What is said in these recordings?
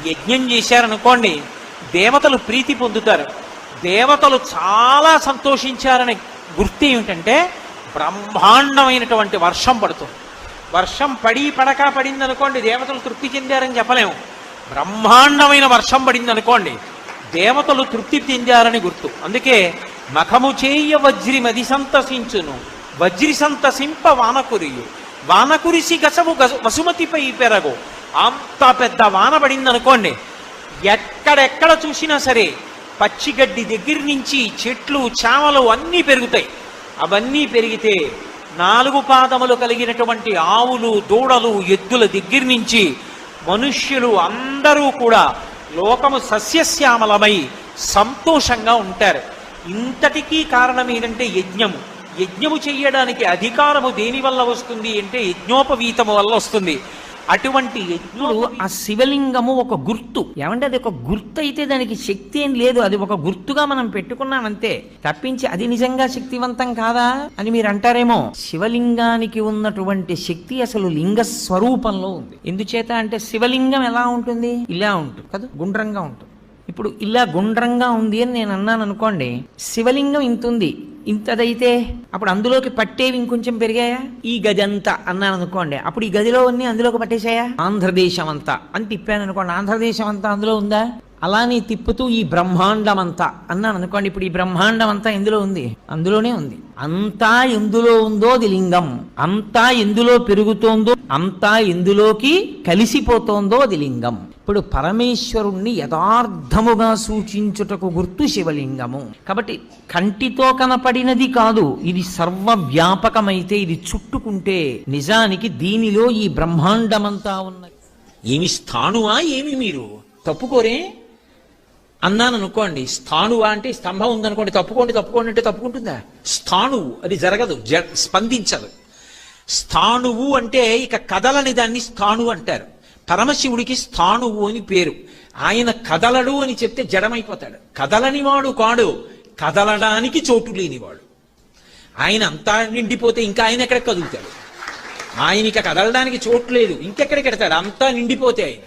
యజ్ఞం చేశారనుకోండి, దేవతలు ప్రీతి పొందుతారు. దేవతలు చాలా సంతోషించారనే గుర్తు ఏమిటంటే బ్రహ్మాండమైనటువంటి వర్షం పడుతుంది. వర్షం పడింది అనుకోండి, దేవతలు తృప్తి చెందారని చెప్పలేము. బ్రహ్మాండమైన వర్షం పడింది అనుకోండి, దేవతలు తృప్తి చెందారని గుర్తు. అందుకే మఖము చేయ వజ్రి మది సంతసించును, వజ్రి సంతసింప వానకురియు, వానకురిసి గసవు వసుమతిపై పెరగు. అంత పెద్ద వాన పడింది అనుకోండి, ఎక్కడెక్కడ చూసినా సరే పచ్చిగడ్డి దగ్గర నుంచి చెట్లు చామలు అన్నీ పెరుగుతాయి. అవన్నీ పెరిగితే 4 పాదములు కలిగినటువంటి ఆవులు, దూడలు, ఎద్దుల దగ్గర నుంచి మనుష్యులు అందరూ కూడా లోకము సస్యశ్యామలమై సంతోషంగా ఉంటారు. ఇంతటికీ కారణం ఏంటంటే యజ్ఞము. యజ్ఞము చెయ్యడానికి అధికారము దేని వల్ల వస్తుంది అంటే యజ్ఞోపవీతము వల్ల వస్తుంది. అటువంటి యజ్ఞుడు ఆ శివలింగము ఒక గుర్తు. ఏమంటే అది ఒక గుర్తు అయితే దానికి శక్తి ఏం లేదు, అది ఒక గుర్తుగా మనం పెట్టుకున్నామంతే తప్పించి అది నిజంగా శక్తివంతం కాదా అని మీరు అంటారేమో. శివలింగానికి ఉన్నటువంటి శక్తి అసలు లింగ స్వరూపంలో ఉంది. ఎందుచేత అంటే శివలింగం ఎలా ఉంటుంది? ఇలా ఉంటుంది కదా, గుండ్రంగా ఉంటుంది. ఇప్పుడు ఇలా గుండ్రంగా ఉంది అని నేను అన్నాను అనుకోండి, శివలింగం ఇంత ఉంది, ఇంతదైతే అప్పుడు అందులోకి పట్టేవి ఇంకొంచెం పెరిగాయా? ఈ గది అంతా అన్నాను అనుకోండి, అప్పుడు ఈ గదిలో అన్ని అందులోకి పట్టేశాయా? ఆంధ్రదేశం అంతా అని తిప్పాను అనుకోండి, ఆంధ్రదేశం అంతా అందులో ఉందా? అలానే తిప్పుతూ ఈ బ్రహ్మాండం అంతా అన్నాను అనుకోండి, ఇప్పుడు ఈ బ్రహ్మాండం అంతా ఎందులో ఉంది? అందులోనే ఉంది. అంతా ఎందులో ఉందో అది లింగం, అంతా ఎందులో పెరుగుతోందో, అంతా ఎందులోకి కలిసిపోతోందో అది లింగం. ఇప్పుడు పరమేశ్వరుణ్ణి యథార్థముగా సూచించుటకు గుర్తు శివలింగము. కాబట్టి కంటితో కనపడినది కాదు, ఇది సర్వవ్యాపకమైతే ఇది చుట్టుకుంటే నిజానికి దీనిలో ఈ బ్రహ్మాండమంతా ఉన్నది. ఏమి స్థాణువా ఏమి మీరు తప్పుకోరే అన్నాను అనుకోండి. స్థాణువా అంటే స్తంభం ఉందనుకోండి, తప్పుకోండి అంటే తప్పుకుంటుందా? స్థాణువు అది జరగదు, స్పందించదు. స్థాణువు అంటే ఇక కదలని దాన్ని స్థాణువు అంటారు. పరమశివుడికి స్థాణువు అని పేరు. ఆయన కదలడు అని చెప్తే జడమైపోతాడు. కదలనివాడు కాడు, కదలడానికి చోటు లేనివాడు. ఆయన అంతా నిండిపోతే ఇంకా ఆయన ఎక్కడ కదులుతాడు? ఆయనకి కదలడానికి చోటు లేదు, ఇంకెక్కడికి ఎడతాడు? అంతా నిండిపోతే ఆయన.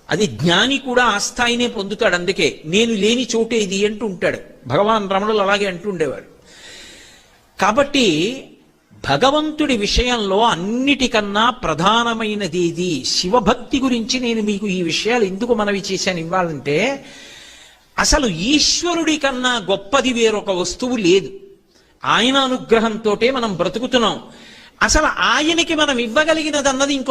అది జ్ఞాని కూడా ఆ స్థాయినే పొందుతాడు. అందుకే నేను లేని చోటే ఇది అంటూ ఉంటాడు. భగవాన్ రమణులు అలాగే అంటుండేవాడు. కాబట్టి భగవంతుడి విషయంలో అన్నిటికన్నా ప్రధానమైనది ఇది. శివభక్తి గురించి నేను మీకు ఈ విషయాలు ఎందుకు మనవి చేశాను ఇవ్వాలంటే, అసలు ఈశ్వరుడి కన్నా గొప్పది వేరొక వస్తువు లేదు. ఆయన అనుగ్రహంతోటే మనం బ్రతుకుతున్నాం. అసలు ఆయనకి మనం ఇవ్వగలిగినది అన్నది ఇంకొక